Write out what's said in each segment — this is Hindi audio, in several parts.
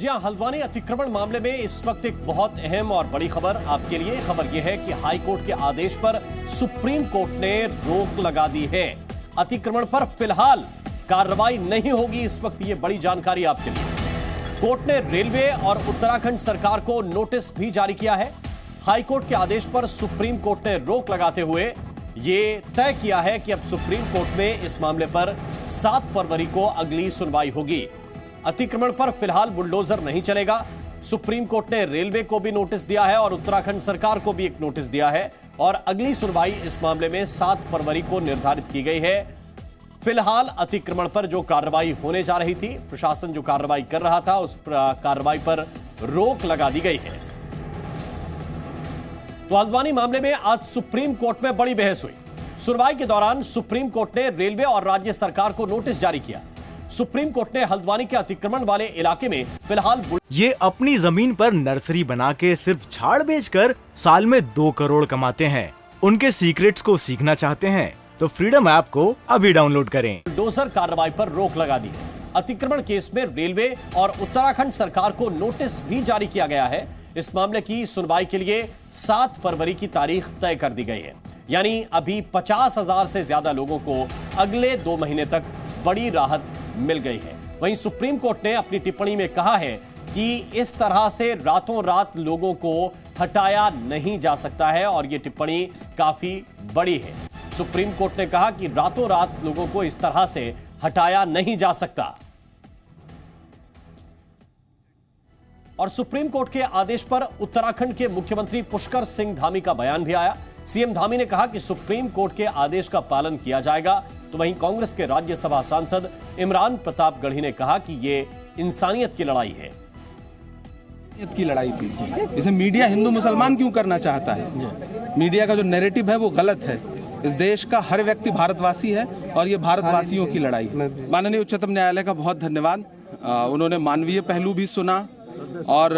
जी हां, हल्द्वानी अतिक्रमण मामले में इस वक्त एक बहुत अहम और बड़ी खबर आपके लिए। खबर यह है कि हाई कोर्ट के आदेश पर सुप्रीम कोर्ट ने रोक लगा दी है। अतिक्रमण पर फिलहाल कार्रवाई नहीं होगी। इस वक्त यह बड़ी जानकारी आपके लिए। कोर्ट ने रेलवे और उत्तराखंड सरकार को नोटिस भी जारी किया है। हाई कोर्ट के आदेश पर सुप्रीम कोर्ट ने रोक लगाते हुए यह तय किया है कि अब सुप्रीम कोर्ट में इस मामले पर 7 फरवरी को अगली सुनवाई होगी। अतिक्रमण पर फिलहाल बुलडोजर नहीं चलेगा। सुप्रीम कोर्ट ने रेलवे को भी नोटिस दिया है और उत्तराखंड सरकार को भी एक नोटिस दिया है और अगली सुनवाई इस मामले में 7 फरवरी को निर्धारित की गई है। फिलहाल अतिक्रमण पर जो कार्रवाई होने जा रही थी, प्रशासन जो कार्रवाई कर रहा था, उस कार्रवाई पर रोक लगा दी गई है। तो हल्द्वानी मामले में आज सुप्रीम कोर्ट में बड़ी बहस हुई। सुनवाई के दौरान सुप्रीम कोर्ट ने रेलवे और राज्य सरकार को नोटिस जारी किया। सुप्रीम कोर्ट ने हल्द्वानी के अतिक्रमण वाले इलाके में फिलहाल ये अपनी जमीन पर नर्सरी बना के सिर्फ झाड़ बेचकर साल में 2 करोड़ कमाते हैं। उनके सीक्रेट्स को सीखना चाहते हैं तो फ्रीडम ऐप को अभी डाउनलोड करें। बुलडोजर कार्रवाई पर रोक लगा दी है। अतिक्रमण केस में रेलवे और उत्तराखंड सरकार को नोटिस भी जारी किया गया है। इस मामले की सुनवाई के लिए 7 फरवरी की तारीख तय कर दी गई है। यानी अभी 50,000 से ज्यादा लोगों को अगले 2 महीने तक बड़ी राहत मिल गई है। वहीं सुप्रीम कोर्ट ने अपनी टिप्पणी में कहा है कि इस तरह से रातों रात लोगों को हटाया नहीं जा सकता है और यह टिप्पणी काफी बड़ी है। सुप्रीम कोर्ट ने कहा कि रातों रात लोगों को इस तरह से हटाया नहीं जा सकता। और सुप्रीम कोर्ट के आदेश पर उत्तराखंड के मुख्यमंत्री पुष्कर सिंह धामी का बयान भी आया। सीएम धामी ने कहा कि सुप्रीम कोर्ट के आदेश का पालन किया जाएगा। तो वहीं कांग्रेस के राज्यसभा सांसद इमरान प्रतापगढ़ी ने कहा कि यह इंसानियत की लड़ाई है। की लड़ाई थी। इसे मीडिया हिंदू मुसलमान क्यों करना चाहता है? मीडिया का जो नैरेटिव है वो गलत है। इस देश का हर व्यक्ति भारतवासी है और ये भारतवासियों की लड़ाई। माननीय उच्चतम न्यायालय का बहुत धन्यवाद। उन्होंने मानवीय पहलू भी सुना और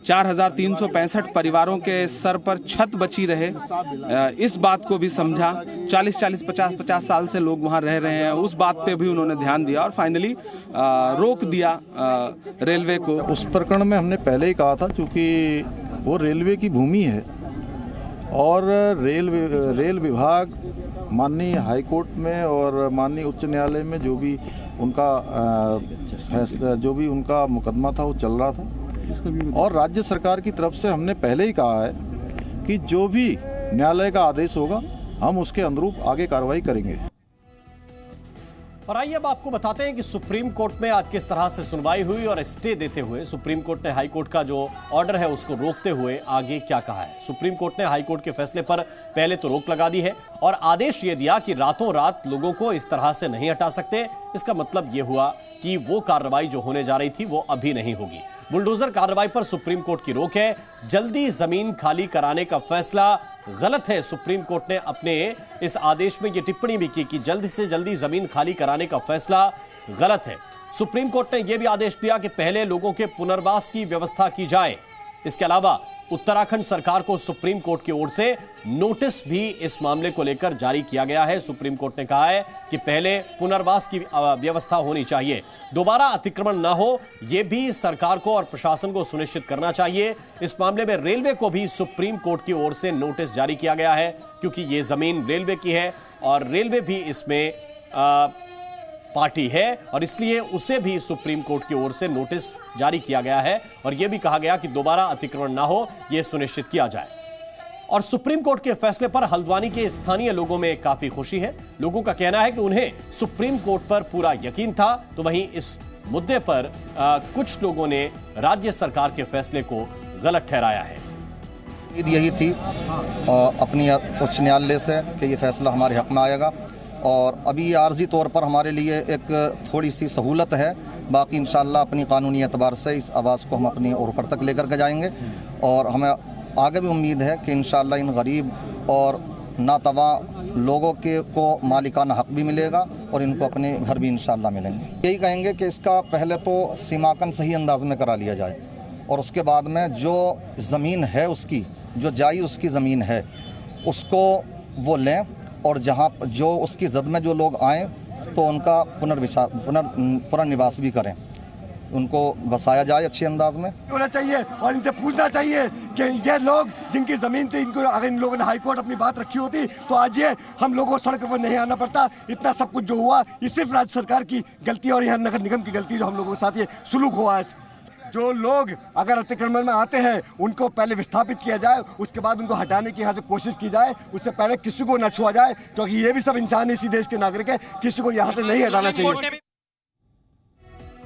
4,365 परिवारों के सर पर छत बची रहे, इस बात को भी समझा। 40-40, 50-50 साल से लोग वहां रह रहे हैं, उस बात पे भी उन्होंने ध्यान दिया और फाइनली रोक दिया रेलवे को। उस प्रकरण में हमने पहले ही कहा था, क्योंकि वो रेलवे की भूमि है और रेल विभाग माननीय हाई कोर्ट में और माननीय उच्च न्यायालय में जो भी उनका फैसला, जो भी उनका मुकदमा था वो चल रहा था। और राज्य सरकार की तरफ से हमने पहले ही कहा है कि जो भी न्यायालय का आदेश होगा हम उसके अनुरूप आगे कार्रवाई करेंगे। और आइए अब आपको बताते हैं कि सुप्रीम कोर्ट में आज किस तरह से सुनवाई हुई और स्टे देते हुए सुप्रीम कोर्ट ने हाई कोर्ट का जो ऑर्डर है उसको रोकते हुए आगे क्या कहा है। सुप्रीम कोर्ट ने हाई कोर्ट के फैसले पर पहले तो रोक लगा दी है और आदेश ये दिया कि रातों रात लोगों को इस तरह से नहीं हटा सकते। इसका मतलब ये हुआ कि वो कार्रवाई जो होने जा रही थी वो अभी नहीं होगी। बुलडोजर कार्रवाई पर सुप्रीम कोर्ट की रोक है। जल्दी जमीन खाली कराने का फैसला गलत है। सुप्रीम कोर्ट ने अपने इस आदेश में यह टिप्पणी भी की कि जल्दी से जल्दी जमीन खाली कराने का फैसला गलत है। सुप्रीम कोर्ट ने यह भी आदेश दिया कि पहले लोगों के पुनर्वास की व्यवस्था की जाए। इसके अलावा उत्तराखंड सरकार को सुप्रीम कोर्ट की ओर से नोटिस भी इस मामले को लेकर जारी किया गया है। सुप्रीम कोर्ट ने कहा है कि पहले पुनर्वास की व्यवस्था होनी चाहिए, दोबारा अतिक्रमण ना हो, यह भी सरकार को और प्रशासन को सुनिश्चित करना चाहिए। इस मामले में रेलवे को भी सुप्रीम कोर्ट की ओर से नोटिस जारी किया गया है, क्योंकि यह जमीन रेलवे की है और रेलवे भी इसमें पार्टी है और इसलिए उसे भी सुप्रीम कोर्ट की ओर से नोटिस जारी किया गया है और यह भी कहा गया कि दोबारा अतिक्रमण ना हो, यह सुनिश्चित किया जाए। और सुप्रीम कोर्ट के फैसले पर हल्द्वानी के स्थानीय लोगों में काफी खुशी है। लोगों का कहना है कि उन्हें सुप्रीम कोर्ट पर पूरा यकीन था। तो वहीं इस मुद्दे पर कुछ लोगों ने राज्य सरकार के फैसले को गलत ठहराया है। यही थी अपनी उच्च न्यायालय से कि यह फैसला हमारे हक में आएगा और अभी आर्जी तौर पर हमारे लिए एक थोड़ी सी सहूलत है। बाकी इंशाअल्लाह अपनी कानूनी एतबार से इस आवाज़ को हम अपनी और ऊपर तक लेकर के जाएंगे और हमें आगे भी उम्मीद है कि इंशाअल्लाह इन गरीब और नातवा लोगों के को मालिकाना हक भी मिलेगा और इनको अपने घर भी इंशाअल्लाह मिलेंगे। यही कहेंगे कि इसका पहले तो सीमांकन सही अंदाज में करा लिया जाए और उसके बाद में जो ज़मीन है उसकी जो जायज़ उसकी ज़मीन है उसको वो लें और जहाँ जो उसकी जद में जो लोग आएँ तो उनका पुनर्निवास भी करें। उनको बसाया जाए अच्छे अंदाज में। होना चाहिए और इनसे पूछना चाहिए कि ये लोग जिनकी ज़मीन थी, इनको अगर इन लोगों ने हाई कोर्ट अपनी बात रखी होती तो आज ये हम लोगों को सड़क पर नहीं आना पड़ता। इतना सब कुछ जो हुआ ये सिर्फ राज्य सरकार की गलती और यहाँ नगर निगम की गलती, जो हम लोगों के साथ ये सुलूक हुआ है। जो लोग अगर अतिक्रमण में आते हैं उनको पहले विस्थापित किया जाए, उसके बाद उनको हटाने की यहाँ से कोशिश की जाए। उससे पहले किसी को न छुआ जाए, क्योंकि ये भी सब इंसान इसी देश के नागरिक है। किसी को यहाँ से नहीं हटाना चाहिए।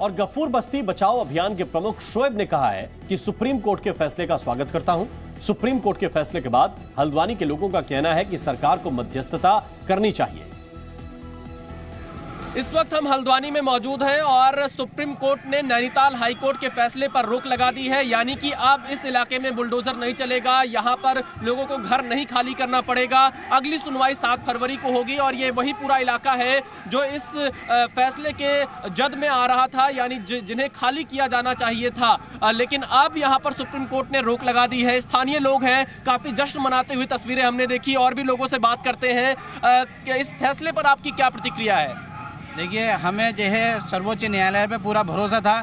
और गफूर बस्ती बचाओ अभियान के प्रमुख शोएब ने कहा है कि सुप्रीम कोर्ट के फैसले का स्वागत करता हूं। सुप्रीम कोर्ट के फैसले के बाद हल्द्वानी के लोगों का कहना है कि सरकार को मध्यस्थता करनी चाहिए। इस वक्त हम हल्द्वानी में मौजूद हैं और सुप्रीम कोर्ट ने नैनीताल हाई कोर्ट के फैसले पर रोक लगा दी है, यानी कि अब इस इलाके में बुलडोजर नहीं चलेगा, यहाँ पर लोगों को घर नहीं खाली करना पड़ेगा। अगली सुनवाई 7 फरवरी को होगी और ये वही पूरा इलाका है जो इस फैसले के जद में आ रहा था, यानी जिन्हें खाली किया जाना चाहिए था, लेकिन अब यहाँ पर सुप्रीम कोर्ट ने रोक लगा दी है। स्थानीय लोग हैं, काफ़ी जश्न मनाते हुए तस्वीरें हमने देखी और भी लोगों से बात करते हैं कि इस फैसले पर आपकी क्या प्रतिक्रिया है? देखिए, हमें जो है सर्वोच्च न्यायालय पे पूरा भरोसा था।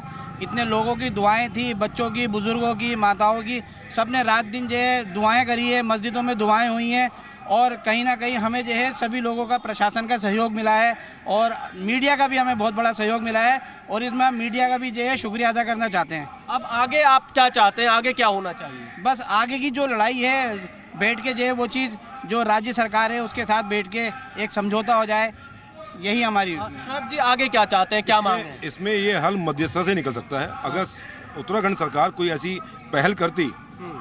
इतने लोगों की दुआएं थी, बच्चों की, बुजुर्गों की, माताओं की, सब ने रात दिन जो है दुआएं करी है, मस्जिदों में दुआएं हुई हैं और कहीं ना कहीं हमें जो है सभी लोगों का, प्रशासन का सहयोग मिला है और मीडिया का भी हमें बहुत बड़ा सहयोग मिला है और इसमें हम मीडिया का भी जो है शुक्रिया अदा करना चाहते हैं। अब आगे आप क्या चाहते हैं, आगे क्या होना चाहिए? बस आगे की जो लड़ाई है, बैठ के जो है वो चीज़ जो राज्य सरकार है उसके साथ बैठ के एक समझौता हो जाए, यही हमारी। शोएब जी, आगे क्या चाहते हैं, क्या मांग है? इसमें ये हल मध्यस्थता से निकल सकता है। अगर उत्तराखंड सरकार कोई ऐसी पहल करती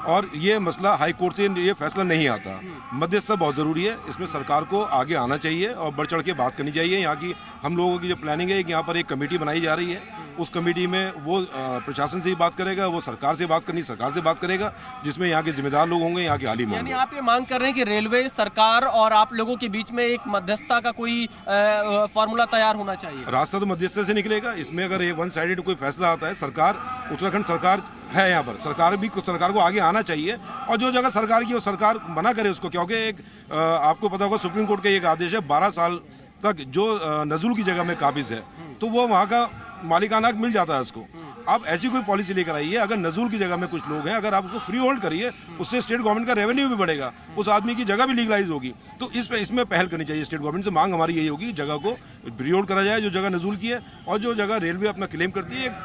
और ये मसला हाई कोर्ट से ये फैसला नहीं आता, मध्यस्थता बहुत ज़रूरी है। इसमें सरकार को आगे आना चाहिए और बढ़ चढ़ के बात करनी चाहिए। यहाँ की हम लोगों की जो प्लानिंग है कि यहाँ पर एक कमेटी बनाई जा रही है, उस कमेटी में वो प्रशासन से ही बात करेगा, वो सरकार से बात करनी, सरकार से बात करेगा, जिसमें यहाँ के जिम्मेदार लोग होंगे, यहाँ के आलिम होंगे। यानी आप ये मांग कर रहे हैं कि रेलवे, सरकार और आप लोगों के बीच में एक मध्यस्थता का कोई फॉर्मूला तैयार होना चाहिए? रास्ता तो मध्यस्थता से निकलेगा। इसमें अगर ये वन साइडेड कोई फैसला आता है, सरकार, उत्तराखंड सरकार है यहाँ पर, सरकार को आगे आना चाहिए और जो जगह सरकार की वो सरकार मना करे उसको, क्योंकि एक आपको पता होगा सुप्रीम कोर्ट का एक आदेश है 12 साल तक जो नजुल की जगह में काबिज है तो वो वहाँ का मालिकाना मिल जाता है उसको। आप ऐसी कोई पॉलिसी लेकर आइए, अगर नजूल की जगह में कुछ लोग हैं, अगर आप उसको फ्री होल्ड करिए, उससे स्टेट गवर्नमेंट का रेवेन्यू भी बढ़ेगा, उस आदमी की जगह भी लीगलाइज होगी। तो इसमें पहल करनी चाहिए स्टेट गवर्नमेंट से। मांग हमारी यही होगी, जगह को फ्री होल्ड करा जाए जो जगह नजूल की है, और जो जगह रेलवे अपना क्लेम करती है,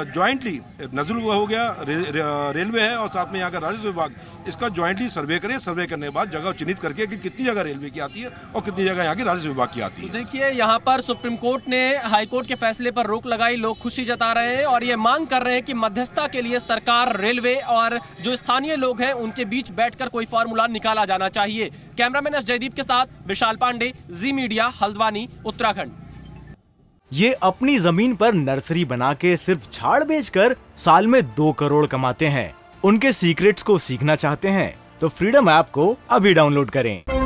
जॉइंटली नजूल हो गया, रेलवे है और साथ में यहाँ का राजस्व विभाग, इसका जॉइंटली सर्वे करे। सर्वे करने के बाद जगह चिन्हित करके कि कितनी जगह रेलवे की आती है और कितनी जगह यहाँ की राजस्व विभाग की आती है। देखिए, यहाँ पर सुप्रीम कोर्ट ने हाई कोर्ट के फैसले पर रोक लगाई, लोग खुशी जता रहे हैं और ये मांग कर रहे हैं कि मध्यस्थता के लिए सरकार, रेलवे और जो स्थानीय लोग हैं उनके बीच बैठकर कोई फार्मूला निकाला जाना चाहिए। कैमरामैन एस जयदीप के साथ विशाल पांडे, जी मीडिया, हल्द्वानी, उत्तराखंड। ये अपनी जमीन पर नर्सरी बना के सिर्फ झाड़ बेचकर साल में 2 करोड़ कमाते हैं। उनके सीक्रेट्स को सीखना चाहते हैं तो फ्रीडम ऐप को अभी डाउनलोड करें।